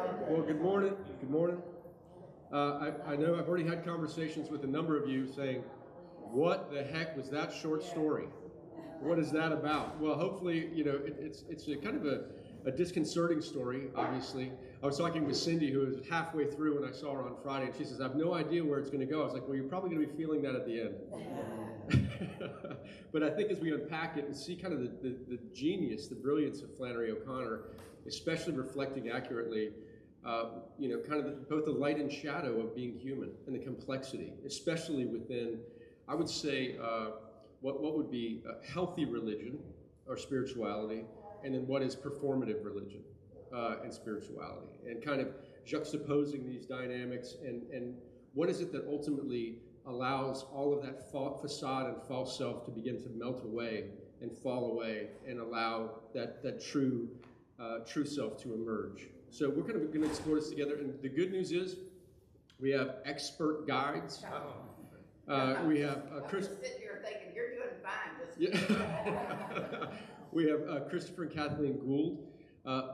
Well, good morning. Good morning. I know I've already had conversations with a number of you saying, what the heck was that short story? What is that about? Well, hopefully, it's a kind of a disconcerting story, obviously. I was talking with Cindy, who was halfway through when I saw her on Friday, and she says, I have no idea where it's going to go. I was like, well, you're probably going to be feeling that at the end. But I think as we unpack it and see kind of the genius, the brilliance of Flannery O'Connor, especially reflecting accurately, kind of both the light and shadow of being human and the complexity, especially within, I would say, what would be a healthy religion or spirituality, and then what is performative religion and spirituality, and kind of juxtaposing these dynamics, and what is it that ultimately allows all of that facade and false self to begin to melt away and fall away, and allow that true self to emerge. So we're going to explore this together, and the good news is we have expert guides. We have Chris. I'm sitting here thinking you're doing fine. We have Christopher and Kathleen Gould.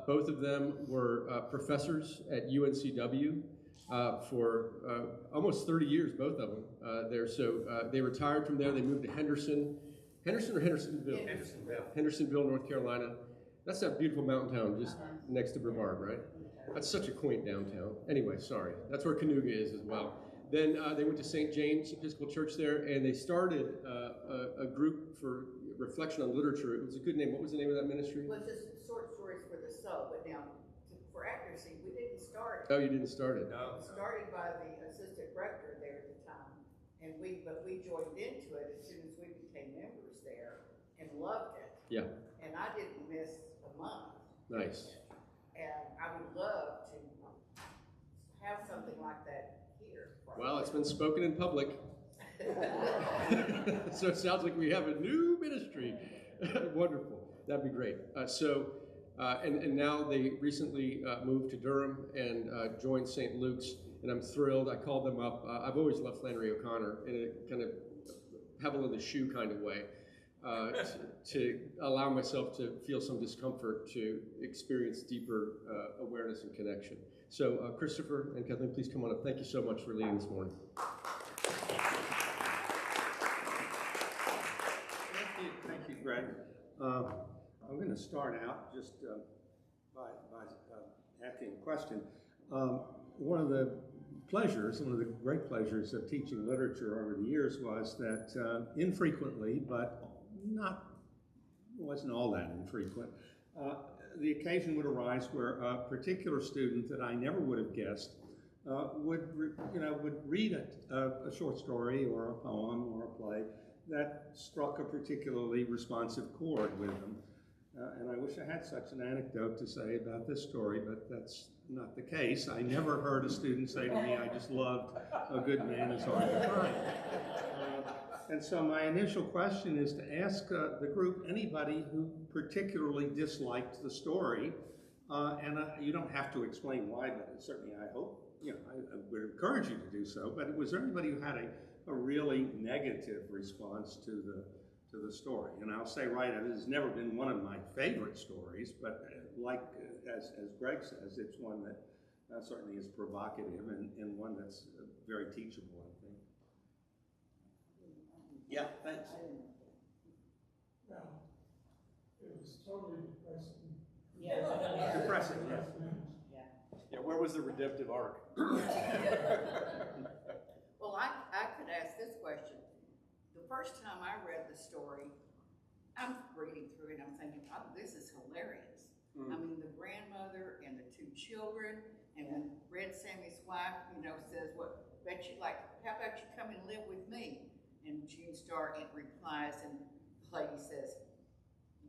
Both of them were professors at UNCW for almost 30 years. Both of them there. So they retired from there. They moved to Henderson or Hendersonville? Hendersonville, North Carolina. That's that beautiful mountain town just next to Brevard, right? That's such a quaint downtown. Anyway, sorry. That's where Canoga is as well. Then they went to St. James Episcopal Church there, and they started a group for reflection on literature. It was a good name. What was the name of that ministry? Well, it's just short stories for the soul. But now, for accuracy, we didn't start it. Oh, you didn't start it? No. It was started by the assistant rector there at the time, and we joined into it as soon as we became members there and loved it. Yeah. And I didn't miss a month. Nice. And I would love to have something like that here. Well, it's been spoken in public. So it sounds like we have a new ministry. Wonderful. That'd be great. And now they recently moved to Durham and joined St. Luke's, and I'm thrilled. I called them up. I've always loved Flannery O'Connor in a kind of pebble in the shoe kind of way. To allow myself to feel some discomfort, to experience deeper awareness and connection. So Christopher and Kathleen, please come on up. Thank you so much for leading this morning. Thank you, Greg. I'm going to start out just by asking a question. One of the great pleasures of teaching literature over the years was that infrequently, but wasn't all that infrequent, the occasion would arise where a particular student that I never would have guessed would read a short story or a poem or a play that struck a particularly responsive chord with them. And I wish I had such an anecdote to say about this story, but that's not the case. I never heard a student say to me, I just loved A Good Man Is Hard to Find. And so my initial question is to ask the group, anybody who particularly disliked the story, and you don't have to explain why, but certainly I hope, I would encourage you to do so, but was there anybody who had a really negative response to the story? And I'll say it has never been one of my favorite stories, but as Greg says, it's one that certainly is provocative and one that's very teachable, I think. Yeah, thanks. Well, it was totally depressing. Yeah. Depressing, yes. Yeah, where was the redemptive arc? Well, I could ask this question. The first time I read the story, I'm reading through it and I'm thinking, oh, this is hilarious. I mean, the grandmother and the two children, and when Red Sammy's wife, says, how about you come and live with me? And June Star replies, and the lady says,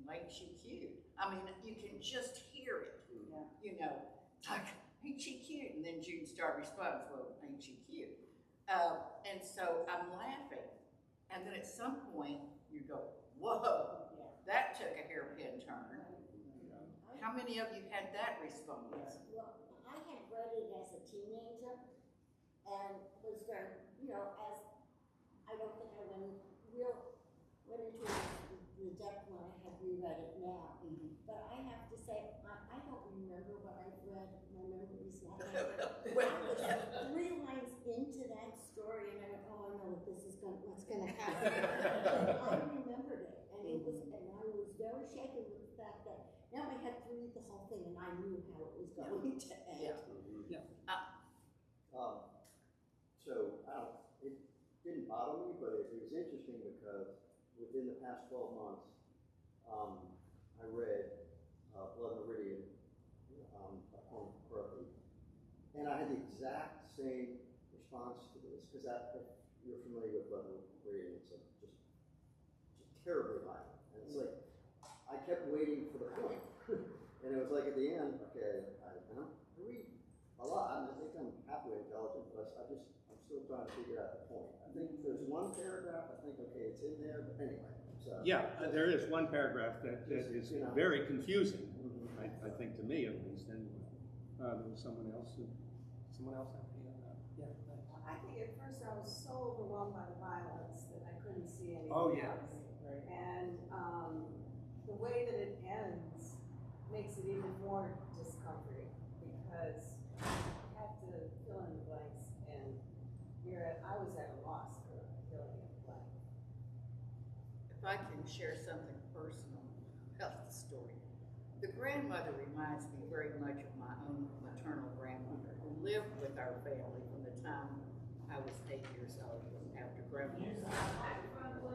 ain't she cute? I mean, you can just hear it, like, ain't she cute? And then June Star responds, well, ain't she cute? And so I'm laughing. And then at some point, you go, whoa, that took a hairpin turn. How many of you had that response? Well, I had read it as a teenager and was very, as I don't think I went into the depth when I had reread it now. But I have to say, I don't remember what I've read. My memory is the story and I went, oh, I know what this is going, what's going to happen. I remembered it, and I was very shaken with the fact that now I had to read the whole thing and I knew how it was going to end. Yeah. So it didn't bother me, but it was interesting because within the past 12 months, I read Blood Meridian, a poem of Berkeley, and I had the exact same response to this, because if you're familiar with Blood Meridian, it's just terribly violent, and it's like, I kept waiting for the point, and it was like at the end, okay, I read a lot, I think I'm halfway intelligent, but I'm still trying to figure out the point. I think there's one paragraph, I think, okay, it's in there, but anyway. So, yeah, there is one paragraph that is very confusing, I think, to me at least. And there was someone else have any on that? Yeah. I think at first I was so overwhelmed by the violence that I couldn't see anything else. Right. And the way that it ends makes it even more discomforting because you have to fill in the blanks, and I was at a loss for filling in the blank. If I can share something personal about the story. The grandmother reminds me very much of my own maternal grandmother, who lived with our family from the time I was 8 years old after grandma died.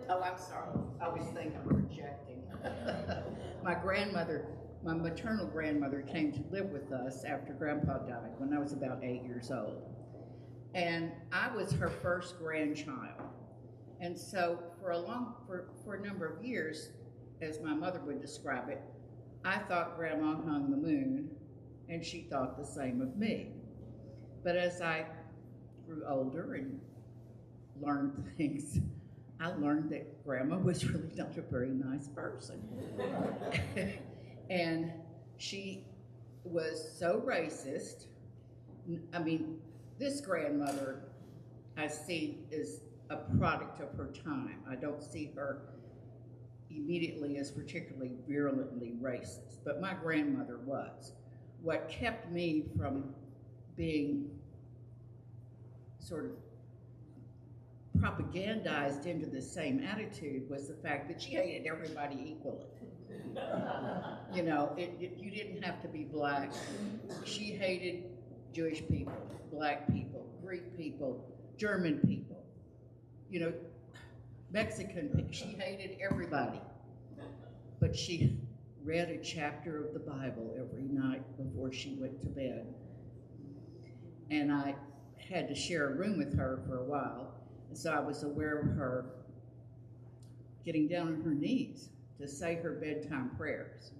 Oh, I'm sorry. I was thinking of projecting. My maternal grandmother came to live with us after grandpa died when I was about 8 years old. And I was her first grandchild. And so for a number of years, as my mother would describe it, I thought Grandma hung the moon, and she thought the same of me. But as I grew older and learned things, I learned that Grandma was really not a very nice person. And she was so racist. I mean, this grandmother I see is a product of her time. I don't see her immediately as particularly virulently racist, but my grandmother was. What kept me from being sort of propagandized into the same attitude was the fact that she hated everybody equally. You know, you didn't have to be black. She hated Jewish people, black people, Greek people, German people, you know, Mexican people. She hated everybody. But she read a chapter of the Bible every night before she went to bed. And I had to share a room with her for a while. And so I was aware of her getting down on her knees to say her bedtime prayers.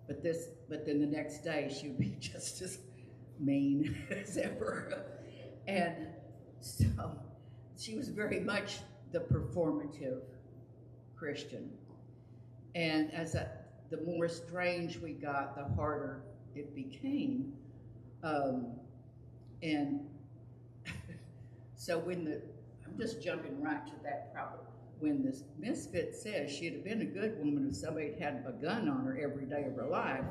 But then the next day she would be just as mean as ever. And so she was very much the performative Christian. And as the more strange we got, the harder it became. And so I'm just jumping right to that problem. When this misfit says she'd have been a good woman if somebody had a gun on her every day of her life,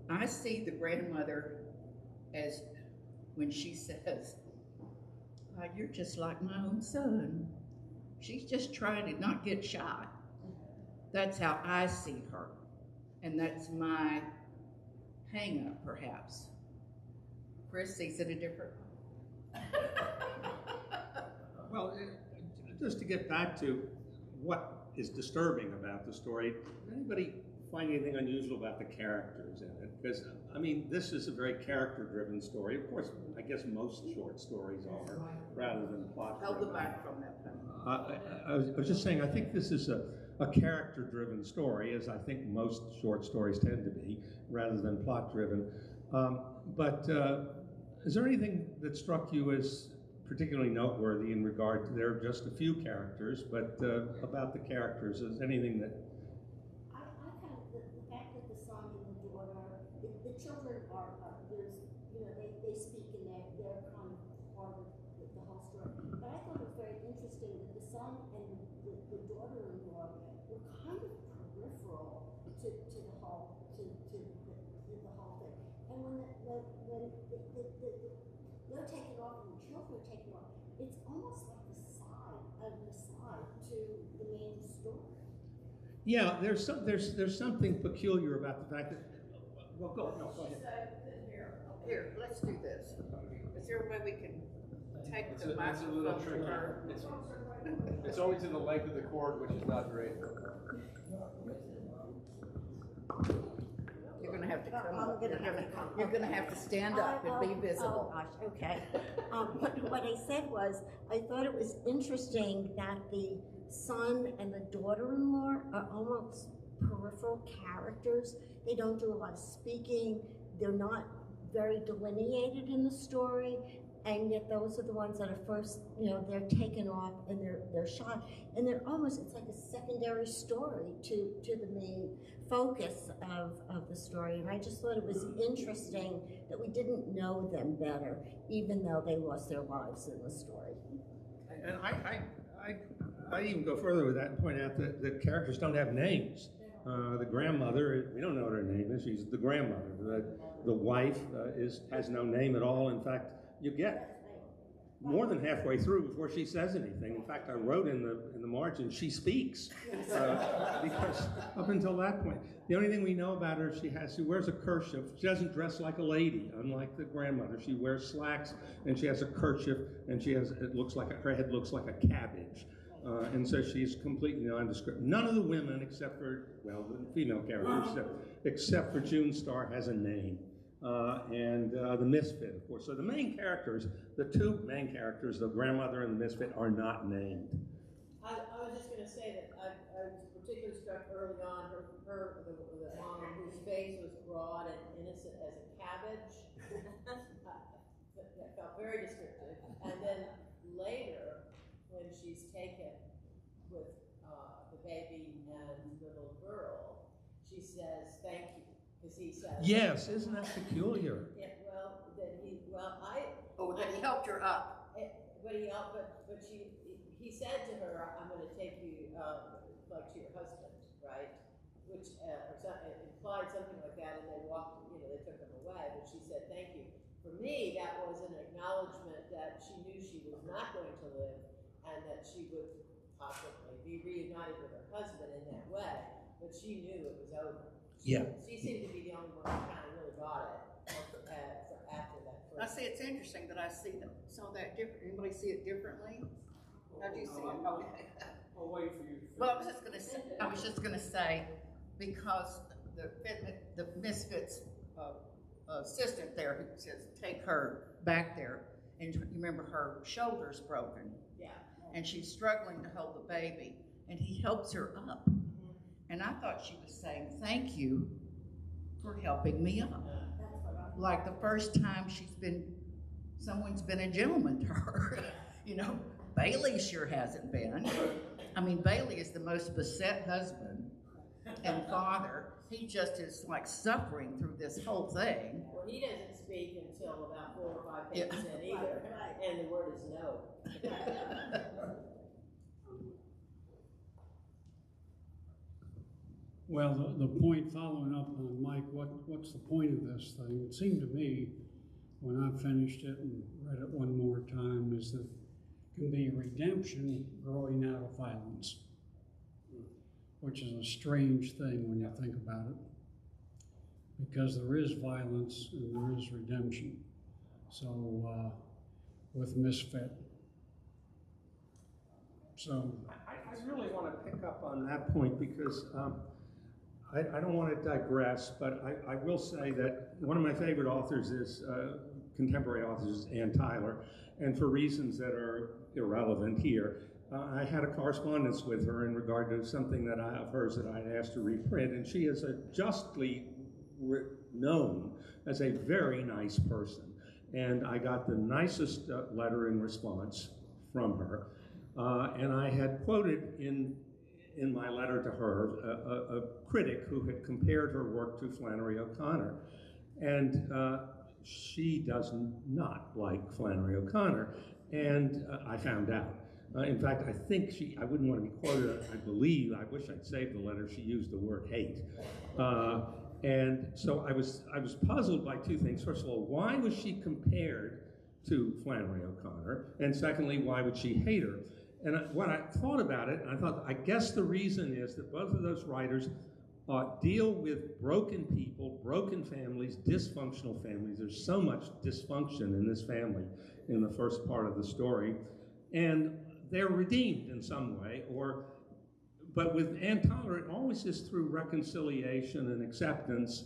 I see the grandmother as when she says, "You're just like my own son." She's just trying to not get shot. That's how I see her. And that's my hang up, perhaps. Chris sees it a different way. Well, just to get back to what is disturbing about the story, anybody find anything unusual about the characters in it? Because, I mean, this is a very character-driven story. Of course, I guess most short stories are, rather than plot-driven. Hold the back from that thing. I was just saying, I think this is a character-driven story, as I think most short stories tend to be, rather than plot-driven. But is there anything that struck you as particularly noteworthy in regard to, there are just a few characters, but about the characters, is anything that... I kind of, the fact that the son and the daughter, the children are there's, you know, they speak and they're kind of part of the whole story. But I thought it was very interesting that the son and the daughter-in-law were kind of peripheral to the whole thing. And when they're taken off and the children are taken off. It's almost like the side to the main story. Yeah, there's something peculiar about the fact that, well, go ahead. Here, let's do this. Is there a way we can take It's the a little microphone to tricky. her? It's only to the length of the cord, which is not great. You're gonna have to come I'm up. gonna have to come You're up. gonna have to stand up and be visible. Oh, gosh, okay. What I said was, I thought it was interesting that the son and the daughter-in-law are almost peripheral characters. They don't do a lot of speaking. They're not very delineated in the story, and yet those are the ones that are first, they're taken off and they're shot, and they're almost, it's like a secondary story to the main focus of the story. And I just thought it was interesting that we didn't know them better, even though they lost their lives in the story. And I even go further with that and point out that the characters don't have names. The grandmother, we don't know what her name is. She's the grandmother. The wife has no name at all. In fact, you get more than halfway through before she says anything. In fact, I wrote in the margin, she speaks, because up until that point, the only thing we know about her, she wears a kerchief. She doesn't dress like a lady, unlike the grandmother. She wears slacks and she has a kerchief, and her head looks like a cabbage. And so she's completely nondescript. None of the women, except for, well, the female characters, except for June Star, has a name. And the misfit, of course. So the main characters, the two main characters, the grandmother and the misfit, are not named. I was just going to say that I was particularly struck early on, the mom whose face was broad and innocent as a cabbage. That felt very descriptive. And then later, when she's taken with the baby and the little girl, she says, "Thank you," because he says, Yes, isn't that peculiar? Yeah, that he helped her up. But he said to her, "I'm going to take you like to your husband," right? Which implied something like that, and they walked. They took him away. But she said, "Thank you." For me, that was an acknowledgement that she knew she was not going to live, and that she would possibly be reunited with her husband in that way. But she knew it was over. She seemed to be the only one who kind of really got it after that. I see. It's interesting that I saw that different. Anybody see it differently? How do you see it? Okay. I'll wait for you. Well, I was just gonna say, because the misfits assistant there who says take her back there, and you remember her shoulder's broken. Yeah. And she's struggling to hold the baby, and he helps her up. And I thought she was saying, "Thank you for helping me up." Like the first time someone's been a gentleman to her. Bailey sure hasn't been. I mean, Bailey is the most beset husband and father. He just is like suffering through this whole thing. Well, he doesn't speak until about 4 or 5 pages in either, and the word is no. Well, the point, following up on Mike, what's the point of this thing? It seemed to me, when I finished it and read it one more time, is that it can be redemption growing out of violence, which is a strange thing when you think about it, because there is violence and there is redemption. So with Misfit. So I really want to pick up on that point because I don't want to digress, but I will say that one of my favorite authors is, contemporary authors, is Ann Tyler, and for reasons that are irrelevant here, I had a correspondence with her in regard to something of hers that I had asked to reprint, and she is justly known as a very nice person. And I got the nicest letter in response from her, and I had quoted in my letter to her a critic who had compared her work to Flannery O'Connor, and she does not like Flannery O'Connor, and I found out. In fact, I think I wouldn't want to be quoted, I wish I'd saved the letter, she used the word hate. And so I was puzzled by two things. First of all, why was she compared to Flannery O'Connor? And secondly, why would she hate her? And when I thought about it, I guess the reason is that both of those writers deal with broken people, broken families, dysfunctional families. There's so much dysfunction in this family in the first part of the story. And they're redeemed in some way, but with Ann Tyler, it always is through reconciliation and acceptance.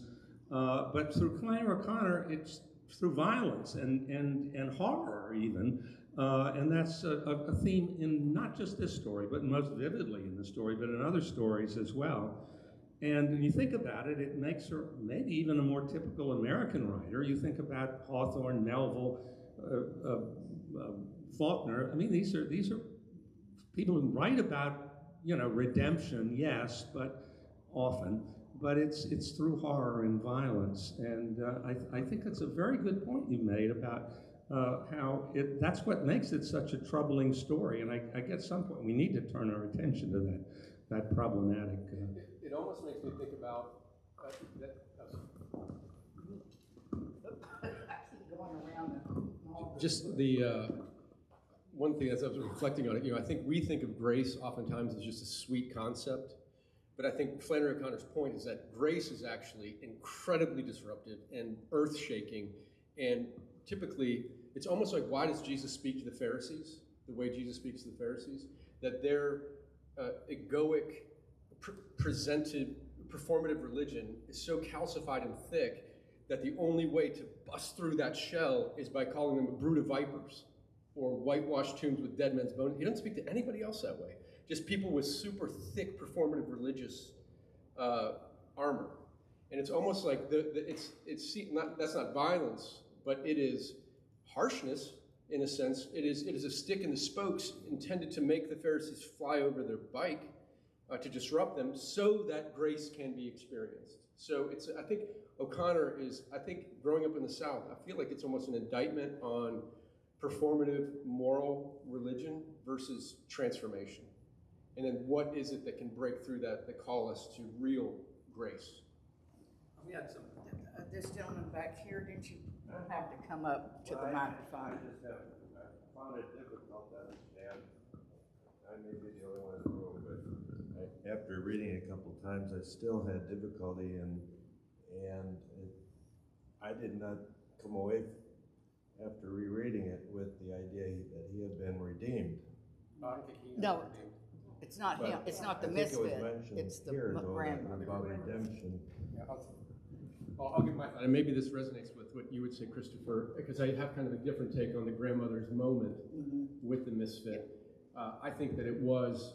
But through Flannery O'Connor, it's through violence and horror even. And that's a theme in not just this story, but most vividly in the story, but in other stories as well. And when you think about it, it makes her maybe even a more typical American writer. You think about Hawthorne, Melville, Faulkner. I mean, these are people who write about, redemption, yes, but often, but it's through horror and violence. And I think that's a very good point you made about how that's what makes it such a troubling story. And I guess at some point we need to turn our attention to that problematic. It almost makes me think about just the one thing as I was reflecting on it. I think we think of grace oftentimes as just a sweet concept, but I think Flannery O'Connor's point is that grace is actually incredibly disruptive and earth-shaking, and typically it's almost like, why does Jesus speak to the Pharisees the way Jesus speaks to the Pharisees? That their egoic, presented, performative religion is so calcified and thick that the only way to bust through that shell is by calling them a brood of vipers or whitewashed tombs with dead men's bones. He doesn't speak to anybody else that way. Just people with super thick performative religious armor. And it's almost like that's not violence, but it is harshness in a sense. It is a stick in the spokes intended to make the Pharisees fly over their bike to disrupt them so that grace can be experienced. So I think O'Connor growing up in the South, I feel like it's almost an indictment on performative moral religion versus transformation. And then what is it that can break through that call us to real grace? We had some. This gentleman back here, didn't you have to come up to the microphone? I found it difficult to understand. I may be the only one in the room, but after reading it a couple times, I still had difficulty, I did not come away after rereading it with the idea that he had been redeemed. I don't think he No, it's not him. It's not the misfit. It's the grandmother. About redemption. Yeah, I'll give my thought, and maybe this resonates with what you would say, Christopher, because I have kind of a different take on the grandmother's moment with the misfit. I think that it was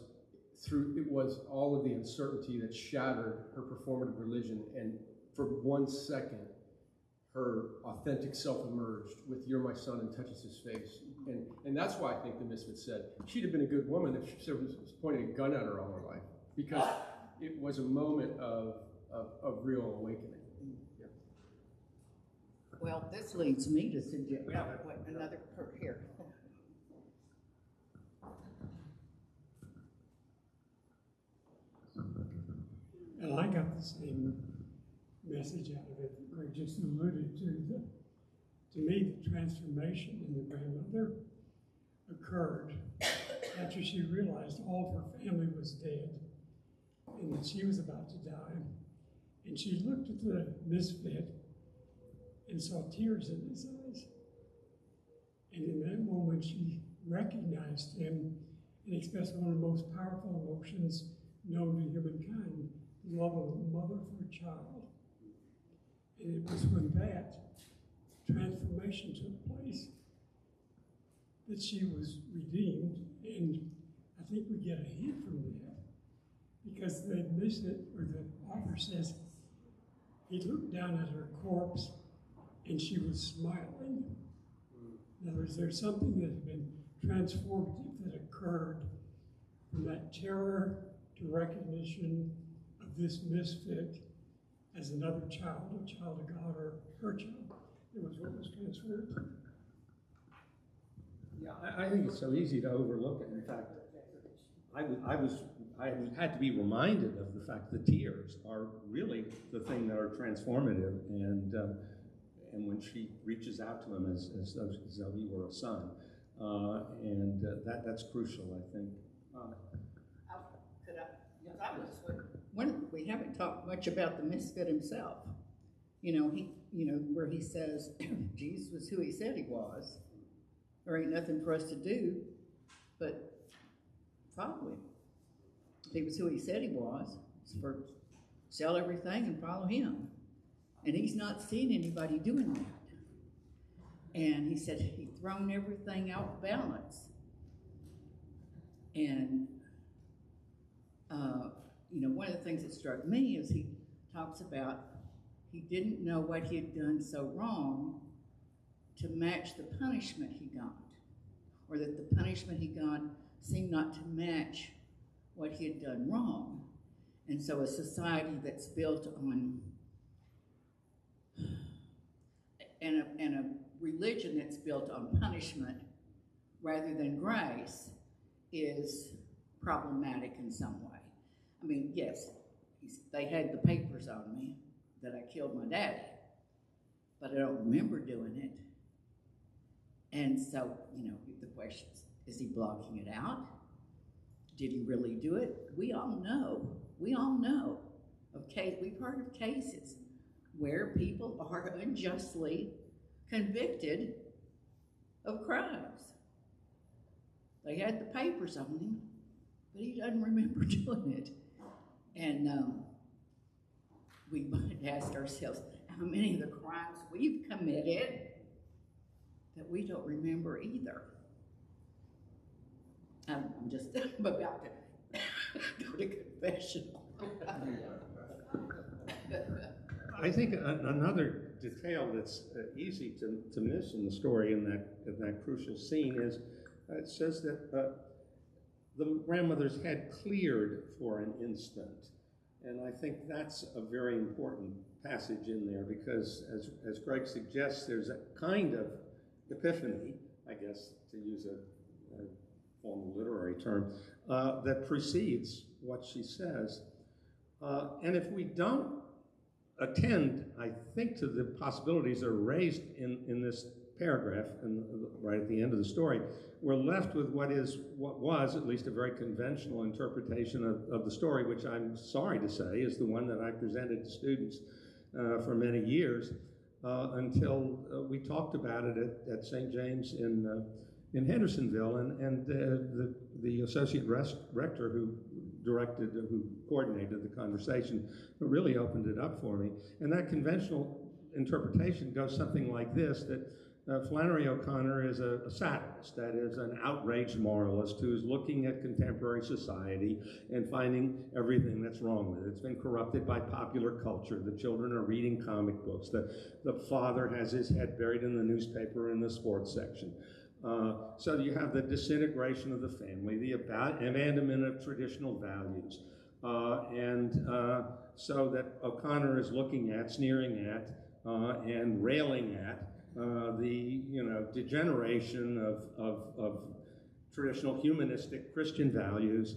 all of the uncertainty that shattered her performative religion, and for 1 second, her authentic self emerged with "You're my son," and touches his face. And that's why I think the misfit said she'd have been a good woman if she was pointing a gun at her all her life, because it was a moment of real awakening. Yeah. Well, this leads me to suggest another here. And I got the same message out of it that Greg just alluded to. To me, the transformation in the grandmother occurred after she realized all of her family was dead and that she was about to die. And she looked at the misfit and saw tears in his eyes. And in that moment, she recognized him and expressed one of the most powerful emotions known to humankind, the love of a mother for a child. And it was when that transformation took place that she was redeemed. And I think we get a hint from that, because the misfit, or the author says, he looked down at her corpse and she was smiling. In other words, there's something that had been transformative that occurred from that terror to recognition of this misfit as another child, a child of God, or her child. It was what was transferred. Yeah, I think it's so easy to overlook it. In fact, I had to be reminded of the fact that tears are really the thing that are transformative, and and when she reaches out to him as though he were a son. That's crucial, I think. We haven't talked much about the misfit himself. Where he says, Jesus was who he said he was. There ain't nothing for us to do but follow him. If he was who he said he was, it's for sell everything and follow him. And he's not seen anybody doing that. And he said he'd thrown everything out of balance. And, one of the things that struck me is he talks about he didn't know what he had done so wrong to match the punishment he got, or that the punishment he got seemed not to match what he had done wrong. And so a society that's built on, and a religion that's built on punishment rather than grace is problematic in some way. I mean, yes, they had the papers on me that I killed my daddy, but I don't remember doing it. And so, the question is he blocking it out? Did he really do it? We all know of cases, we've heard of cases where people are unjustly convicted of crimes. They had the papers on him, but he doesn't remember doing it. And we might ask ourselves, how many of the crimes we've committed that we don't remember either? I'm about to go to confessional. I think another detail that's easy to miss in the story in that crucial scene is it says that the grandmother's head cleared for an instant. And I think that's a very important passage in there because, as Greg suggests, there's a kind of epiphany, I guess, to use a formal literary term, that precedes what she says. And if we don't attend, I think, to the possibilities that are raised in this paragraph and right at the end of the story, we're left with what was at least a very conventional interpretation of the story, which I'm sorry to say is the one that I presented to students for many years until we talked about it at St. James in Hendersonville, and the associate rector who coordinated the conversation really opened it up for me. And that conventional interpretation goes something like this, that Flannery O'Connor is a satirist, that is an outraged moralist who's looking at contemporary society and finding everything that's wrong with it. It's been corrupted by popular culture. The children are reading comic books. The father has his head buried in the newspaper in the sports section. So you have the disintegration of the family, the abandonment of traditional values. So that O'Connor is looking at, sneering at, and railing at the degeneration of traditional humanistic Christian values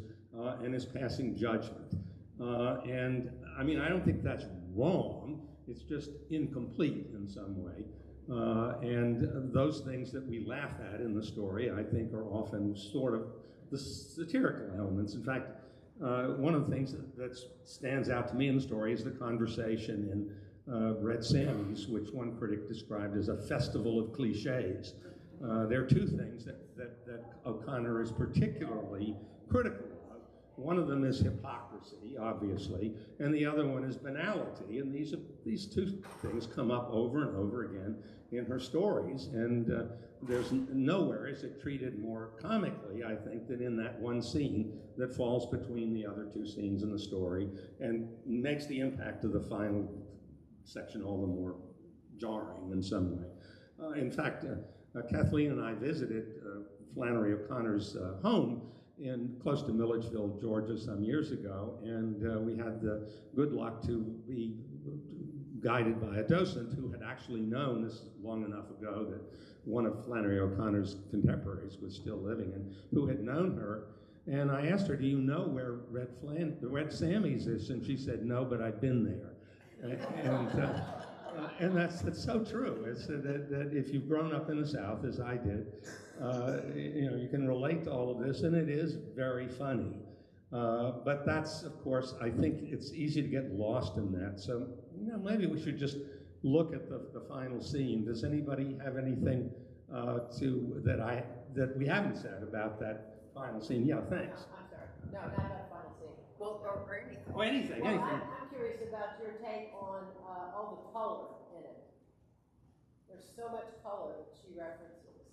and is passing judgment. And I mean, I don't think that's wrong. It's just incomplete in some way. And those things that we laugh at in the story, I think, are often sort of the satirical elements. In fact, one of the things that stands out to me in the story is the conversation in Red Sammy's, which one critic described as a festival of cliches. There are two things that O'Connor is particularly critical of. One of them is hypocrisy, obviously, and the other one is banality. And these two things come up over and over again in her stories, and there's nowhere is it treated more comically, I think, than in that one scene that falls between the other two scenes in the story and makes the impact of the final section all the more jarring in some way. In fact, Kathleen and I visited Flannery O'Connor's home close to Milledgeville, Georgia, some years ago, and we had the good luck to be guided by a docent who had actually known, this long enough ago that one of Flannery O'Connor's contemporaries was still living, and who had known her. And I asked her, do you know where Red Sammy's is? And she said, no, but I've been there. And that's so true. It's that if you've grown up in the South, as I did, you can relate to all of this, and it is very funny. But that's, of course, I think it's easy to get lost in that. So, maybe we should just look at the final scene. Does anybody have anything that we haven't said about that final scene? Yeah, thanks. I'm sorry. No, not about final scene. Well, or anything. Oh, anything, Well, anything. I'm curious about your take on all the color in it. There's so much color that she references.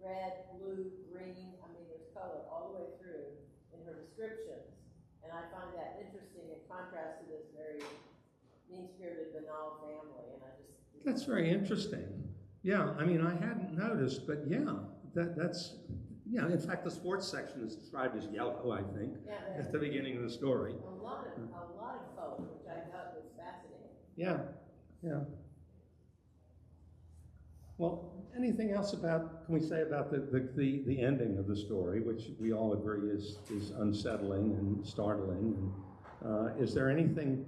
Red, blue, green, I mean, there's color all the way through in her descriptions. And I find that interesting in contrast to this very mean-spirited, banal family. And I just... That's very interesting. Yeah, I mean, I hadn't noticed, but yeah, that's, in fact, the sports section is described as yellow, I think, at the beginning of the story. A lot of color, which I thought was fascinating. Yeah. Well, anything else can we say about the ending of the story, which we all agree is unsettling and startling? And is there anything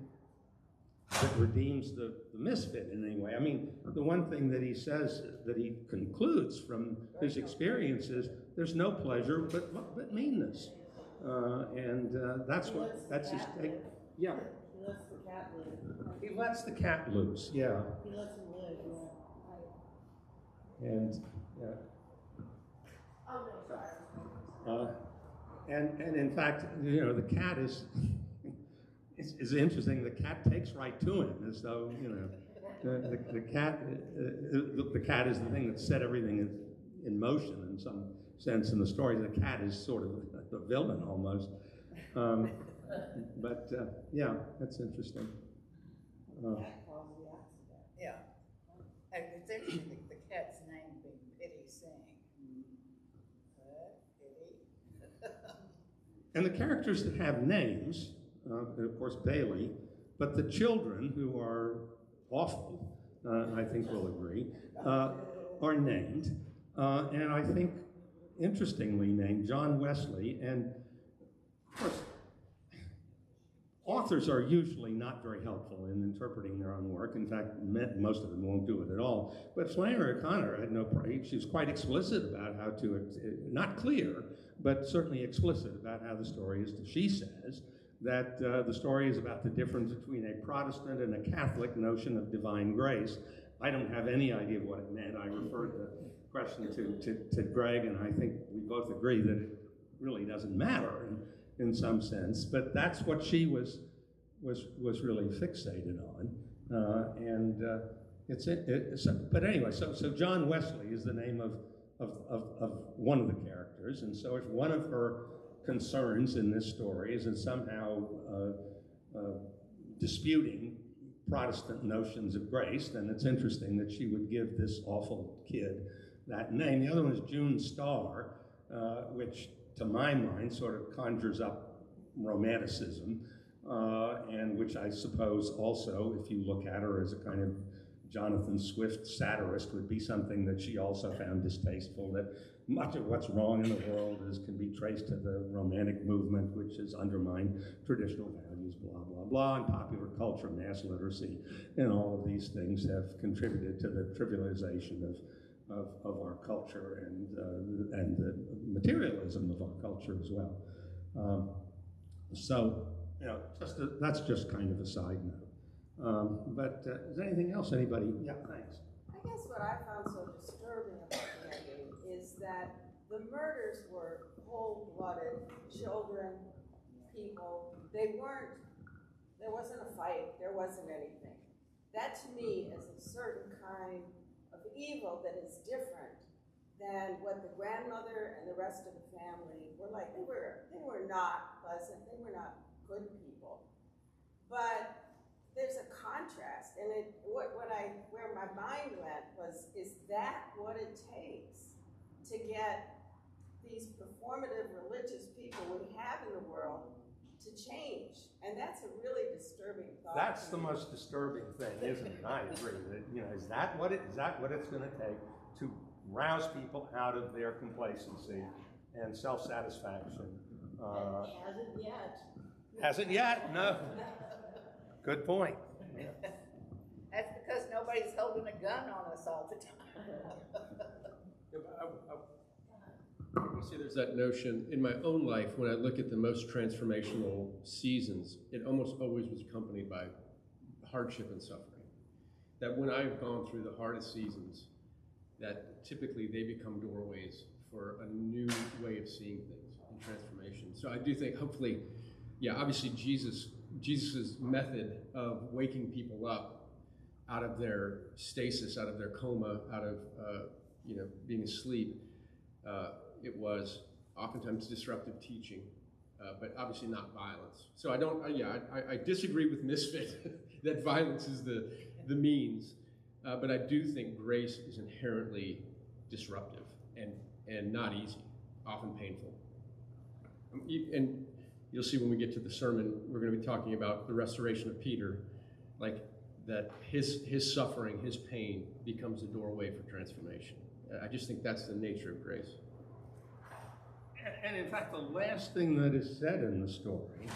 that redeems the misfit in any way? I mean, the one thing that he says, that he concludes from his experience is there's no pleasure but meanness. That's his take. Yeah. He lets the cat live. He lets the cat loose, yeah. He lets him live, And, yeah. Oh, no, sorry. And in fact, the cat is interesting. The cat takes right to him, as though the cat is the thing that set everything in motion in some sense in the story. The cat is sort of the villain almost. But yeah, that's interesting. Yeah. And it's interesting, the cat's name being Pity Sing. Pity. And the characters that have names, of course Bailey, but the children, who are awful, I think we'll agree, are named. And I think, interestingly named, John Wesley. And of course, authors are usually not very helpful in interpreting their own work. In fact, most of them won't do it at all. But Flannery O'Connor had no problem. She was quite explicit about how to, not clear, but certainly explicit about how the story is. She says that the story is about the difference between a Protestant and a Catholic notion of divine grace. I don't have any idea what it meant. I referred the question to Greg, and I think we both agree that it really doesn't matter in some sense, but that's what she was really fixated on, but anyway, so John Wesley is the name of one of the characters, and so if one of her concerns in this story is in somehow disputing Protestant notions of grace, then it's interesting that she would give this awful kid that name. The other one is June Starr, which to my mind sort of conjures up romanticism, and which I suppose also, if you look at her as a kind of Jonathan Swift satirist, would be something that she also found distasteful, that much of what's wrong in the world can be traced to the Romantic movement, which has undermined traditional values, blah, blah, blah, and popular culture, mass literacy, and all of these things have contributed to the trivialization of our culture and the materialism of our culture as well. That's just kind of a side note. But is there anything else? Anybody? Yeah, thanks. I guess what I found so disturbing about the ending is that the murders were cold-blooded, children, people. There wasn't a fight, there wasn't anything. That to me is a certain kind of evil that is different than what the grandmother and the rest of the family were like. They were not pleasant, they were not good people. But there's a contrast, and where my mind went was, is that what it takes to get these performative religious people we have in the world to change? And that's a really disturbing thought. That's the most disturbing thing, isn't it? I agree. Is that what it's going to take to rouse people out of their complacency and self-satisfaction? Hasn't yet. Hasn't yet? No. Good point. That's because nobody somebody's holding a gun on us all the time. I would say there's that notion in my own life when I look at the most transformational seasons, it almost always was accompanied by hardship and suffering. That when I've gone through the hardest seasons, that typically they become doorways for a new way of seeing things and transformation. So I do think hopefully, yeah, obviously Jesus's method of waking people up out of their stasis, out of their coma, out of being asleep, it was oftentimes disruptive teaching, but obviously not violence. So I disagree with Misfit that violence is the means, but I do think grace is inherently disruptive and not easy, often painful. And you'll see when we get to the sermon, we're going to be talking about the restoration of Peter, like that his suffering, his pain becomes a doorway for transformation. I just think that's the nature of grace. And in fact, the last thing that is said in the story,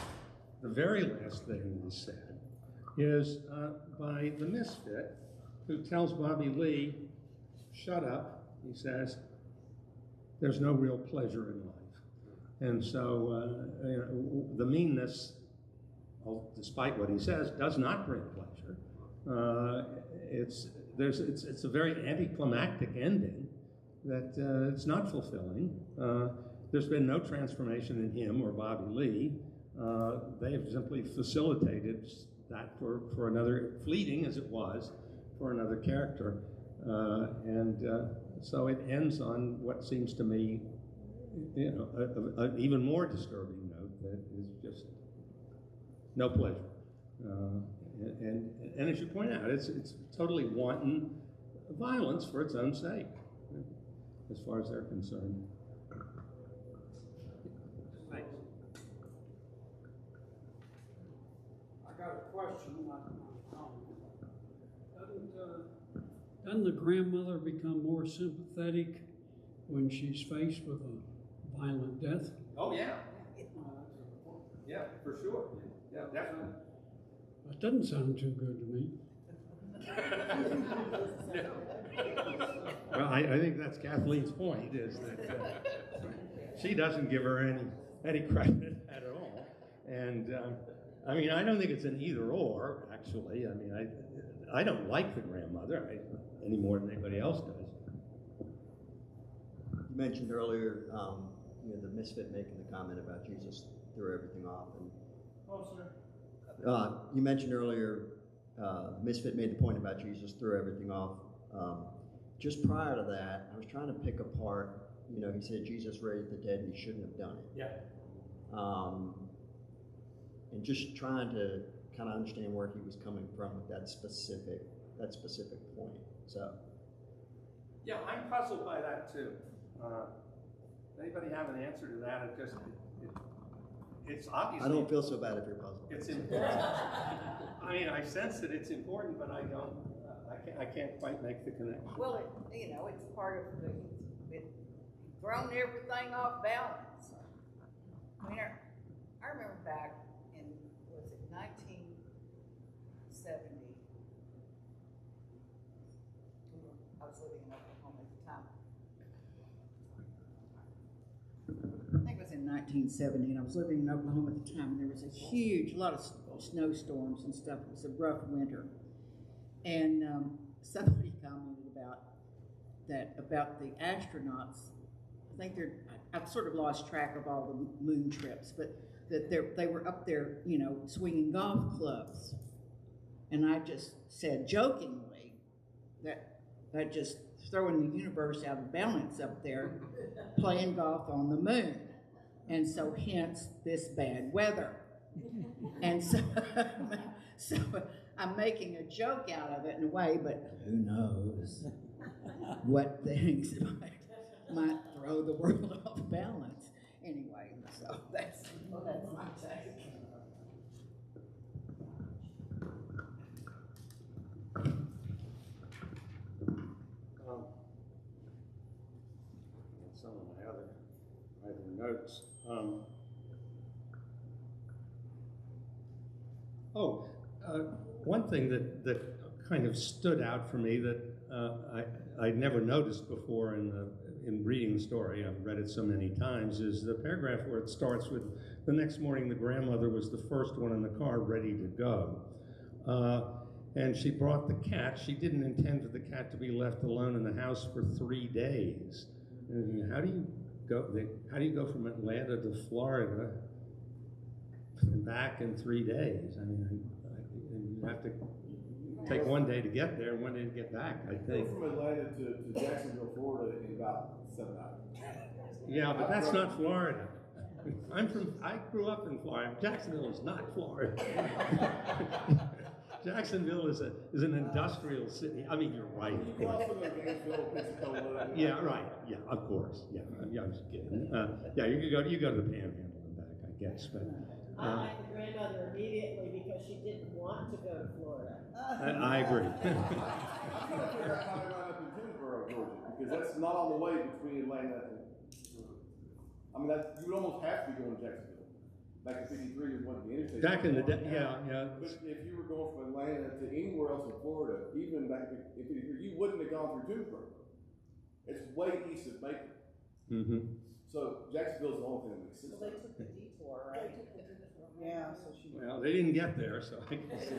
the very last thing that is said, is by the misfit who tells Bobby Lee, shut up, he says, there's no real pleasure in life. And so the meanness, despite what he says, does not bring pleasure. It's a very anticlimactic ending that it's not fulfilling. There's been no transformation in him or Bobby Lee. They have simply facilitated that for another, fleeting as it was, for another character. So it ends on what seems to me, an even more disturbing note that is just no pleasure. And as you point out, it's totally wanton violence for its own sake, as far as they're concerned. Thanks. I got a question, not a comment. Doesn't the grandmother become more sympathetic when she's faced with a violent death? Oh, yeah. Yeah, for sure. Yeah, definitely. That doesn't sound too good to me. Well, I think that's Kathleen's point, is that she doesn't give her any credit at all. And I mean, I don't think it's an either or, actually. I mean, I don't like the grandmother any more than anybody else does. You mentioned earlier, the misfit making the comment about Jesus threw everything off. And, you mentioned earlier, misfit made the point about Jesus threw everything off. Just prior to that, I was trying to pick apart, he said Jesus raised the dead and he shouldn't have done it. Yeah. And just trying to kind of understand where he was coming from with that specific point. So. Yeah, I'm puzzled by that too. Anybody have an answer to that? It's obviously. I don't feel so bad if you're puzzled. It's important. I mean, I sense that it's important, but I don't. I can't quite make the connection. Well, it's part of thrown everything off balance. I mean, I remember back in, was it 1970? I was living in Oklahoma at the time. I think it was in 1970, and I was living in Oklahoma at the time, and there was a lot of snowstorms and stuff. It was a rough winter. And somebody commented about the astronauts. I think I've sort of lost track of all the moon trips, but that they were up there, swinging golf clubs. And I just said jokingly that just throwing the universe out of balance up there, playing golf on the moon. And so hence this bad weather. And so I'm making a joke out of it in a way, but who knows what things might throw the world off balance. Anyway, so that's my take. Some of my other notes. One thing that kind of stood out for me that I'd never noticed before in reading the story. I've read it so many times. Is the paragraph where it starts with, "The next morning, the grandmother was the first one in the car, ready to go, and she brought the cat. She didn't intend for the cat to be left alone in the house for 3 days." And how do you go from Atlanta to Florida and back in 3 days? I mean, you have to take 1 day to get there and 1 day to get back, I think. Go from Atlanta to Jacksonville, Florida in about 7 hours. Yeah, but that's not Florida. I grew up in Florida. Jacksonville is not Florida. Jacksonville is an industrial city. I mean, you're right. You cross from Gainesville, Pensacola. Yeah, right. Yeah, of course. Yeah, I'm just kidding. Yeah, you go to the Panhandle and back, I guess. But I like the grandmother immediately because she didn't want to go to Florida. I agree. I'm trying to figure out how to run up in Toombsboro, Georgia, because that's not on the way between Atlanta and. I mean, you would almost have to be going to Jacksonville. Back in '53 is when the interstate. Back in the day, yeah. But if you were going from Atlanta to anywhere else in Florida, even back in '53, you wouldn't have gone through Toombsboro. It's way east of Macon. Mm-hmm. So Jacksonville's the only thing that makes sense. Well, they took the detour, right? Yeah, so she. Well, they didn't get there, so I guess.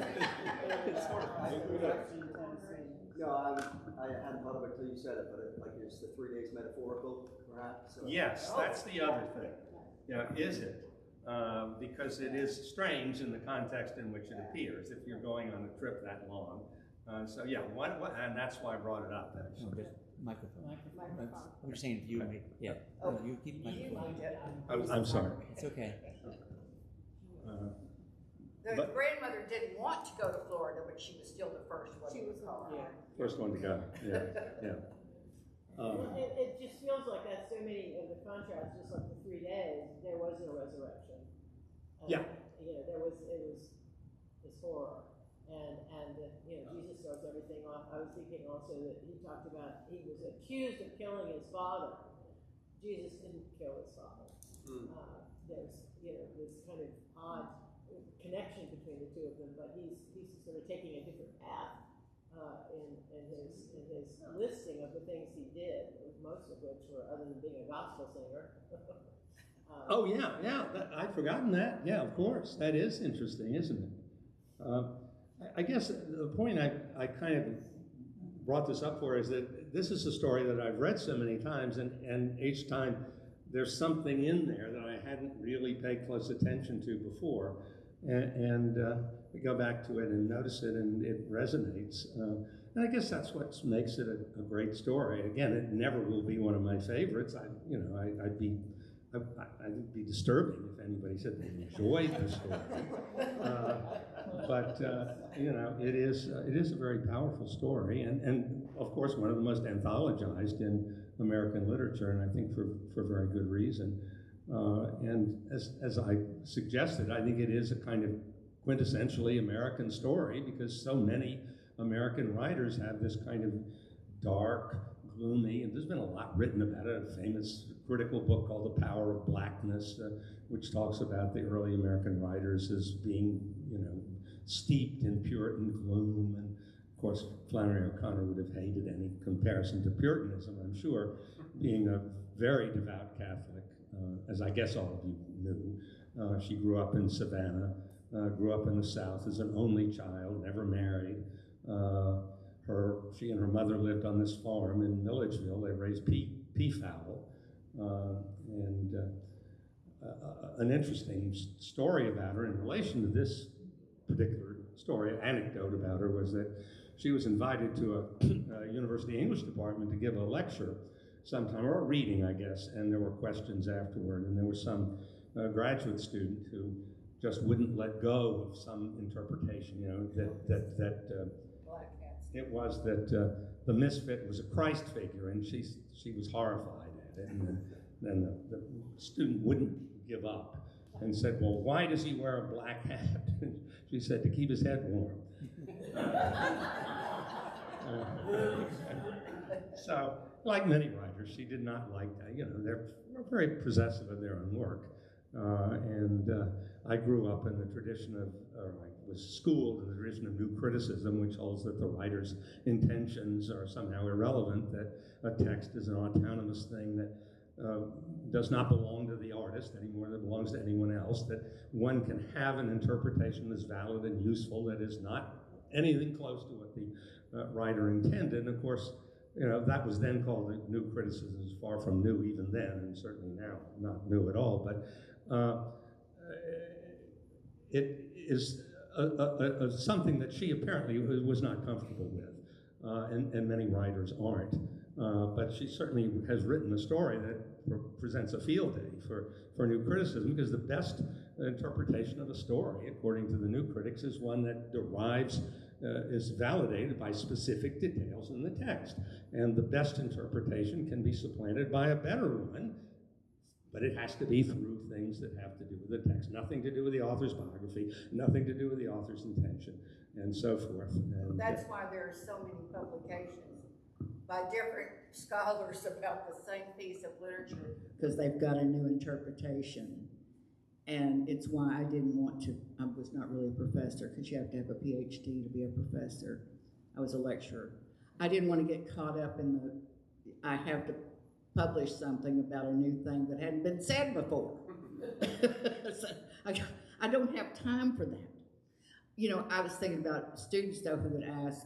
No, I hadn't thought of it till you said it, but is the 3 days metaphorical, perhaps? Yes, that's the other thing. Yeah, is it? Because it is strange in the context in which it appears, if you're going on a trip that long. So yeah, and that's why I brought it up, actually. No, just microphone. I'm just saying if you, yeah. Oh, No, you keep the microphone. I'm sorry. It's okay. The grandmother didn't want to go to Florida, but she was still the first one in the car. First one to go, yeah. It just feels like that so many of the contrasts, just like the 3 days, there was no resurrection. Yeah. You know, it was this horror. And Jesus throws everything off. I was thinking also that he talked about, he was accused of killing his father. Jesus didn't kill his father. There's, this kind of odd connection between the two of them, but he's sort of taking a different path in his listing of the things he did, most of which were other than being a gospel singer. Oh yeah, I'd forgotten that. Yeah, of course, that is interesting, isn't it? I guess the point I kind of brought this up for is that this is a story that I've read so many times, and each time there's something in there that I hadn't really paid close attention to before. And we go back to it and notice it, and it resonates. And I guess that's what makes it a great story. Again, it never will be one of my favorites. I'd be disturbing if anybody said they enjoyed the story. But it is a very powerful story, and of course one of the most anthologized in American literature, and I think for very good reason. And as I suggested, I think it is a kind of quintessentially American story because so many American writers have this kind of dark, gloomy, and there's been a lot written about it, a famous critical book called The Power of Blackness, which talks about the early American writers as being, steeped in Puritan gloom. And of course, Flannery O'Connor would have hated any comparison to Puritanism, I'm sure, being a very devout Catholic. As I guess all of you knew. She grew up in Savannah, grew up in the South as an only child, never married. She and her mother lived on this farm in Milledgeville. They raised peafowl. And an interesting story about her in relation to this particular story, anecdote about her, was that she was invited to a university English department to give a lecture sometime, or a reading, I guess, and there were questions afterward, and there was some graduate student who just wouldn't let go of some interpretation, that it was that the misfit was a Christ figure, and she was horrified at it, and then the student wouldn't give up and said, well, why does he wear a black hat? She said, to keep his head warm. So, like many writers, she did not like that. They're very possessive of their own work. I grew up in the tradition of, or I was schooled in the tradition of new criticism, which holds that the writer's intentions are somehow irrelevant, that a text is an autonomous thing that does not belong to the artist any more than it belongs to anyone else, that one can have an interpretation that's valid and useful that is not anything close to what the writer intended. And of course, that was then called the new criticism. It's far from new even then, and certainly now not new at all. But it is something that she apparently was not comfortable with, and many writers aren't. But she certainly has written a story that presents a field day for new criticism, because the best interpretation of a story, according to the new critics, is one that derives, is validated by specific details in the text. And the best interpretation can be supplanted by a better one, but it has to be through things that have to do with the text. Nothing to do with the author's biography, nothing to do with the author's intention, and so forth. And that's why there are so many publications by different scholars about the same piece of literature. Because they've got a new interpretation. And it's why I didn't want to, I was not really a professor, because you have to have a PhD to be a professor. I was a lecturer. I didn't want to get caught up in I have to publish something about a new thing that hadn't been said before. So I don't have time for that. I was thinking about students, though, who would ask,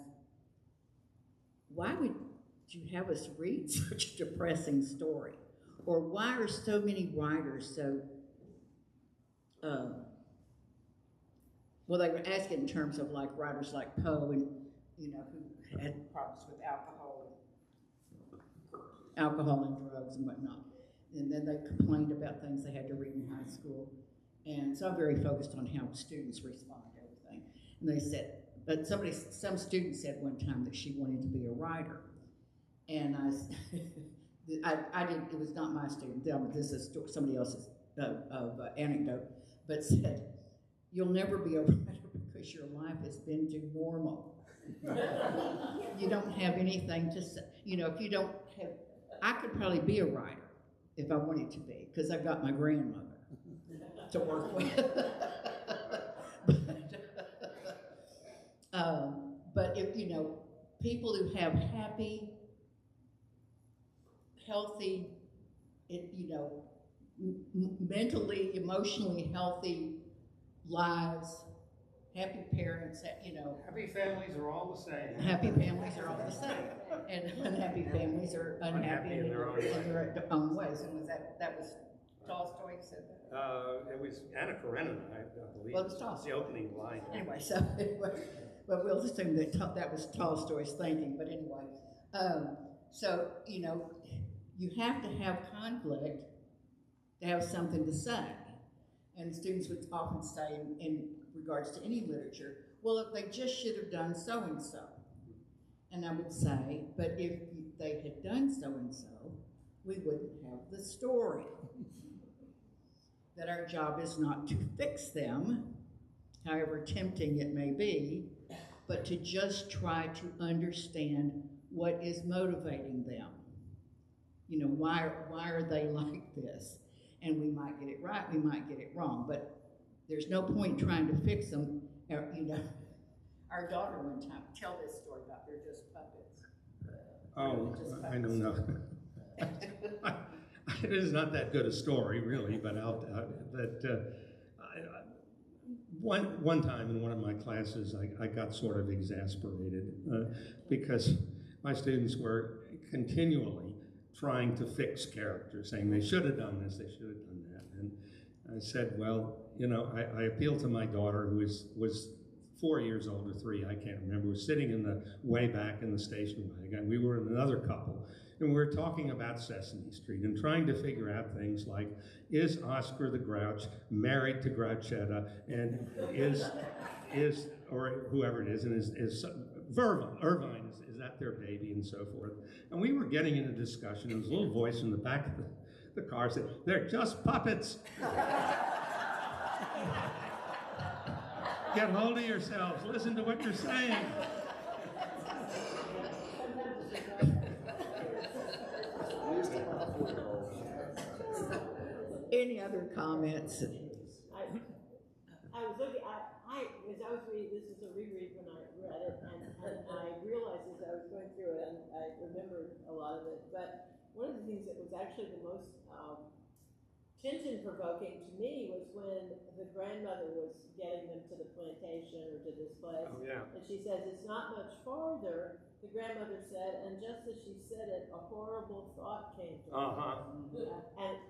why would you have us read such a depressing story? Or why are so many writers so, well, they were asking in terms of like writers like Poe and, who had problems with alcohol and drugs and whatnot. And then they complained about things they had to read in high school. And so I'm very focused on how students respond to everything. And they said, but some student said one time that she wanted to be a writer. And I didn't, it was not my student, this is somebody else's anecdote, but said, you'll never be a writer because your life has been too normal. You don't have anything to say. If you don't have, I could probably be a writer if I wanted to be, because I've got my grandmother to work with. But if, people who have happy, healthy, mentally, emotionally healthy lives, happy parents, Happy families are all the same. Happy families are all the same, and unhappy families are unhappy in their own ways. And that was Tolstoy who said that? It was Anna Karenina, I believe. Well, it was Tolstoy. The opening line. Anyway, but we'll assume that that was Tolstoy's thinking. But anyway, so you have to have conflict to have something to say. And students would often say, in regards to any literature, well, if they just should have done so-and-so. And I would say, but if they had done so-and-so, we wouldn't have the story. That our job is not to fix them, however tempting it may be, but to just try to understand what is motivating them. Why are they like this? And we might get it right, we might get it wrong, but there's no point in trying to fix them. Our daughter one time, tell this story about they're just puppets. I don't know. It is not that good a story, really, but one time in one of my classes, I got sort of exasperated because my students were continually trying to fix characters, saying they should have done this, they should have done that. And I said, well, I appealed to my daughter, who was 4 years old or 3, I can't remember, was sitting in the way back in the station wagon. We were another couple, and we were talking about Sesame Street and trying to figure out things like, is Oscar the Grouch married to Grouchetta, and is or whoever it is, and is Irvine, is that their baby, and so forth. And we were getting into discussion, and there was a little voice in the back of the car said, they're just puppets. Get hold of yourselves, listen to what you're saying. Any other comments? I was looking, as I was reading, this is a reread when I read it, and I realized as I was going through it, and I remembered a lot of it, but one of the things that was actually the most tension-provoking to me was when the grandmother was getting them to the plantation or to this place. Oh, yeah. And she says, it's not much farther, the grandmother said, and just as she said it, a horrible thought came to her.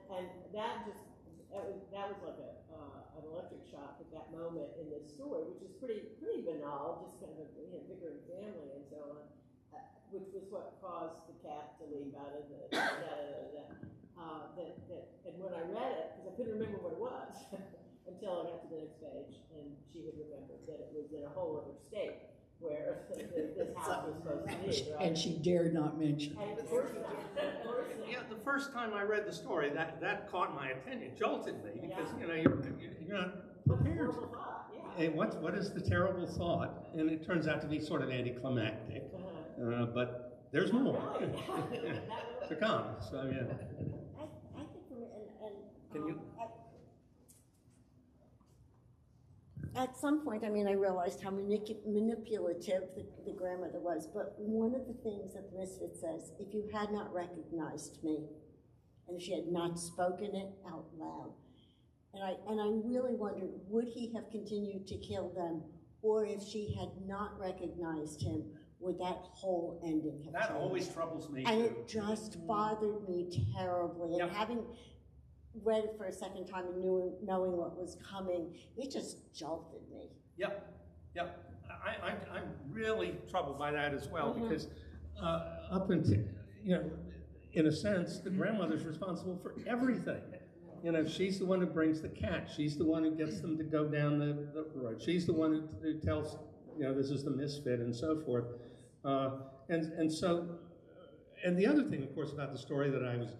And that just, that was like an electric shock at that moment in this story, which is pretty banal, just kind of a bickering family and so on, which was what caused the cat to leave out of the and when I read it, because I couldn't remember what it was until I got to the next page, and she had remembered that it was in a whole other state where this house was supposed to be, right? And she dared not mention. And of course not. Yeah, the first time I read the story, that caught my attention, jolted me, because you're not prepared. And what is the terrible thought? And it turns out to be sort of anticlimactic, but there's more to come. So yeah. I think for me, Can you? At some point, I mean, I realized how manipulative the grandmother was, but one of the things that the Misfit says, if you had not recognized me, and if she had not spoken it out loud, and I really wondered, would he have continued to kill them, or if she had not recognized him, would that whole ending have That changed? always troubles me, And too. it just bothered me terribly, and having read it for a second time and knowing what was coming, it just jolted me. Yep. I'm really troubled by that as well, because up until, in a sense, the grandmother's responsible for everything. She's the one who brings the cat. She's the one who gets them to go down the road. She's the one who tells, this is the misfit and so forth. And the other thing, of course, about the story that I was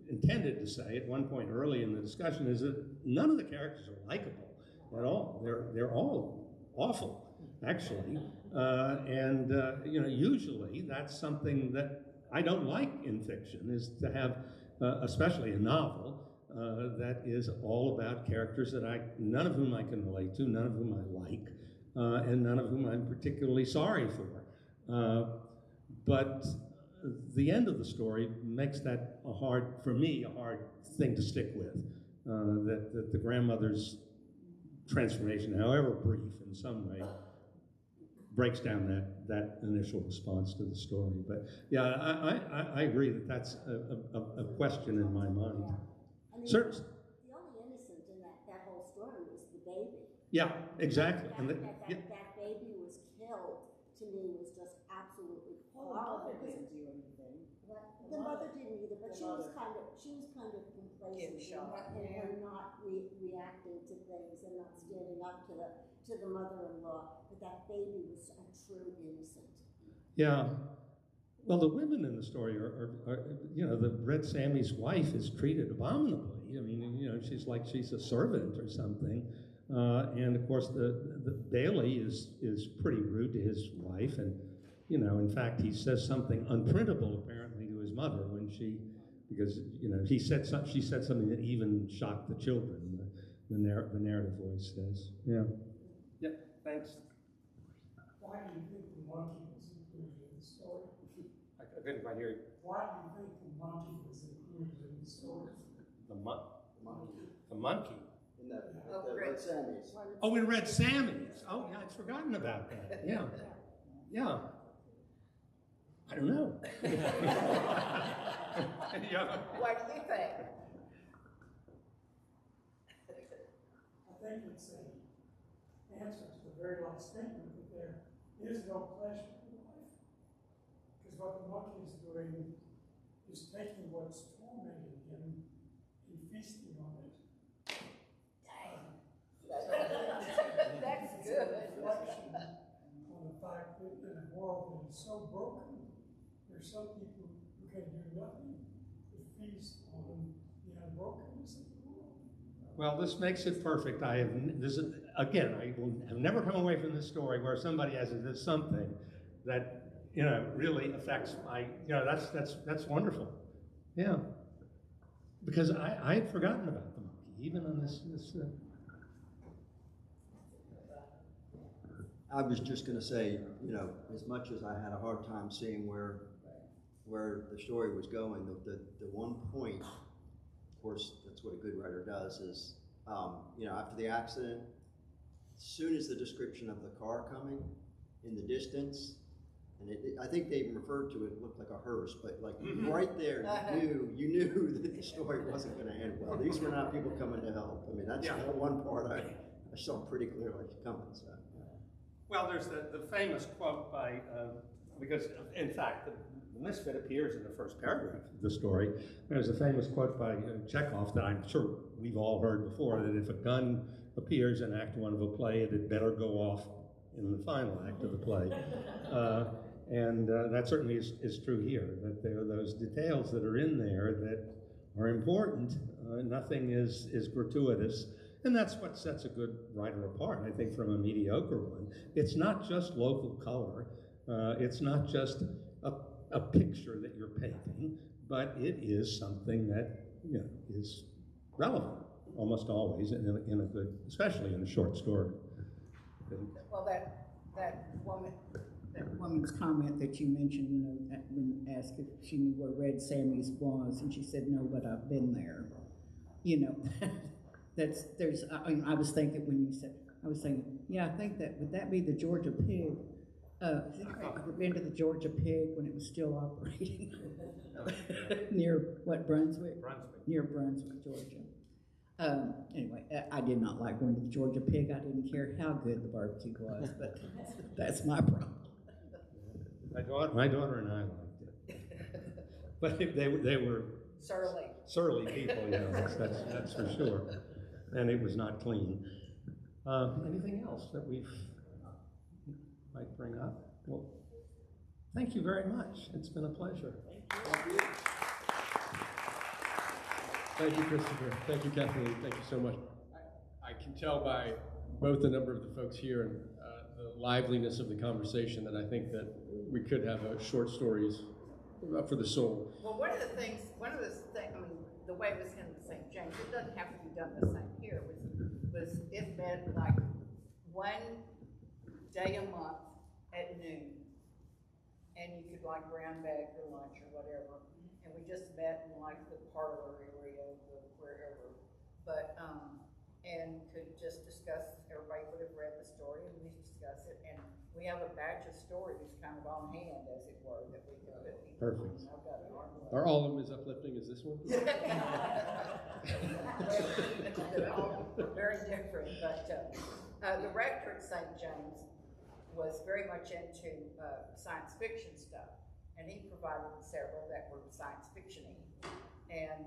intended to say at one point early in the discussion is that none of the characters are likable at all. They're all awful, actually. Usually that's something that I don't like in fiction, is to have, especially a novel, that is all about characters that none of whom I can relate to, none of whom I like, and none of whom I'm particularly sorry for. But the end of the story makes that a hard thing to stick with. That the grandmother's transformation, however brief in some way, breaks down that initial response to the story. But yeah, I agree that that's a question in my mind. I mean, Certainly. the only innocent in that whole story was the baby. Yeah, exactly. That baby was killed, to me, was just absolutely horrible. The mother didn't do anything. The mother didn't either, but she was kind of complacent in her not reacting to things and not standing up to the mother-in-law. But that baby was a true innocent. Yeah. Well, the women in the story are the Red Sammy's wife is treated abominably. I mean, she's a servant or something. And of course, the Bailey is pretty rude to his wife, and in fact, he says something unprintable apparently to his mother because she said something that even shocked the children. The narrative voice says, yeah. Thanks. Why do you think the monkey was included in the story? I couldn't quite hear you. Why do you think the monkey was included in the story? The monkey. In the Red Sammys. Oh, in Red Sammys. Oh, yeah, I'd forgotten about that. Yeah. I don't know. What do you think? I think it's an answer to the very last statement that there is no pleasure in life. Because what the monkey is doing is taking what's tormenting him and feasting on it. That's good. Reflection on the fact that in a world that is so broken, there's some people who can do nothing but feast on the unbrokenness of the world. Well, this makes it perfect. I have never come away from this story where somebody has something that really affects my. That's wonderful. Yeah. because I had forgotten about the monkey, even on this I was just going to say, you know, as much as I had a hard time seeing where the story was going, the one point, of course, that's what a good writer does, is, you know, after the accident, as soon as the description of the car coming in the distance, and I think they even referred to it looked like a hearse, but like right there, you knew that the story wasn't going to end well. These were not people coming to help. I mean, that's the one part I saw pretty clearly coming. So. Well, there's the famous quote by, because in fact, the misfit appears in the first paragraph of the story. There's a famous quote by Chekhov that I'm sure we've all heard before, that if a gun appears in Act 1 of a play, it had better go off in the final act of the play. And that certainly is true here, that there are those details that are in there that are important. Nothing is gratuitous. And that's what sets a good writer apart, I think, from a mediocre one. It's not just local color. It's not just a picture that you're painting, but it is something that, you know, is relevant almost always in a good, especially in a short story. Well, that woman's comment that you mentioned, you know, when asked if she knew where Red Sammy's was, and she said, "No, but I've been there." You know, I was thinking when you said, I was thinking, yeah, I think would that be the Georgia Pig? I've been to the Georgia Pig when it was still operating near Brunswick? Near Brunswick, Georgia. Anyway, I did not like going to the Georgia Pig. I didn't care how good the barbecue was, but that's my problem. My daughter and I liked it, but they were surly people, you know. That's for sure, and it was not clean. Anything else that we might bring up? Well, thank you very much. It's been a pleasure. Thank you. Thank you, Christopher. Thank you, Kathleen. Thank you so much. I can tell by both the number of the folks here and the liveliness of the conversation that I think that we could have short stories for the soul. Well, one of the things, I mean, the way it was in St. James, it doesn't have to be done the same here, was it meant like one day a month at noon, and you could like brown bag your lunch or whatever, and we just met in like the parlor area, wherever, but, and could just discuss, everybody would have read the story, and we discuss it, and we have a batch of stories kind of on hand, as it were, that we can put people. Perfect. I've got an arm. Are all of them as uplifting as this one? They're all very different, but the rector at St. James was very much into science fiction stuff, and he provided several that were science fiction-y. And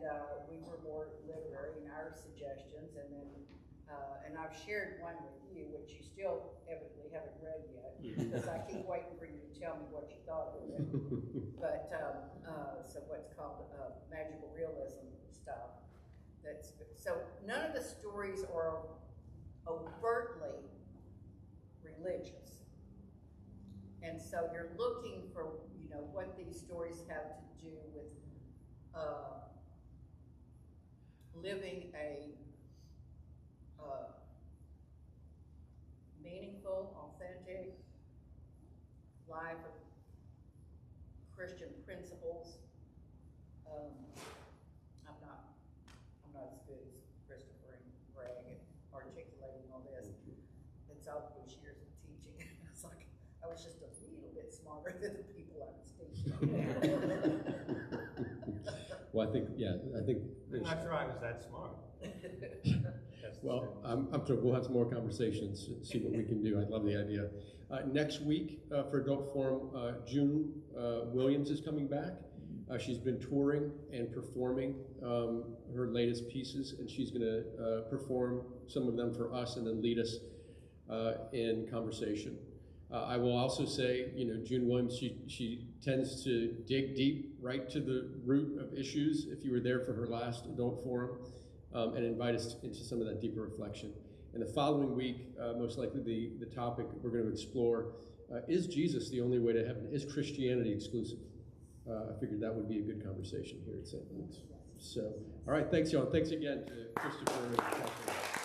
we were more literary in our suggestions, and then and I've shared one with you, which you still evidently haven't read yet, because I keep waiting for you to tell me what you thought of it. But so what's called magical realism stuff. So none of the stories are overtly religious, and so you're looking for, you know, what these stories have to do with living a meaningful, authentic life of Christian principles. I'm not as good as Christopher and Greg at articulating all this. It's all those years of teaching. It's like I was just a little bit smarter than the people I was teaching. Well, I think I'm not sure I was that smart. Well, I'm sure we'll have some more conversations, see what we can do. I love the idea. Next week for Adult Forum, June Williams is coming back. She's been touring and performing her latest pieces, and she's going to perform some of them for us and then lead us in conversation. I will also say, you know, June Williams, she tends to dig deep right to the root of issues. If you were there for her last Adult Forum, and invite us into some of that deeper reflection. And the following week, most likely the topic we're going to explore, is Jesus the only way to heaven? Is Christianity exclusive? I figured that would be a good conversation here at St. Luke's. So, all right, thanks, y'all. Thanks again to Christopher and Kathleen.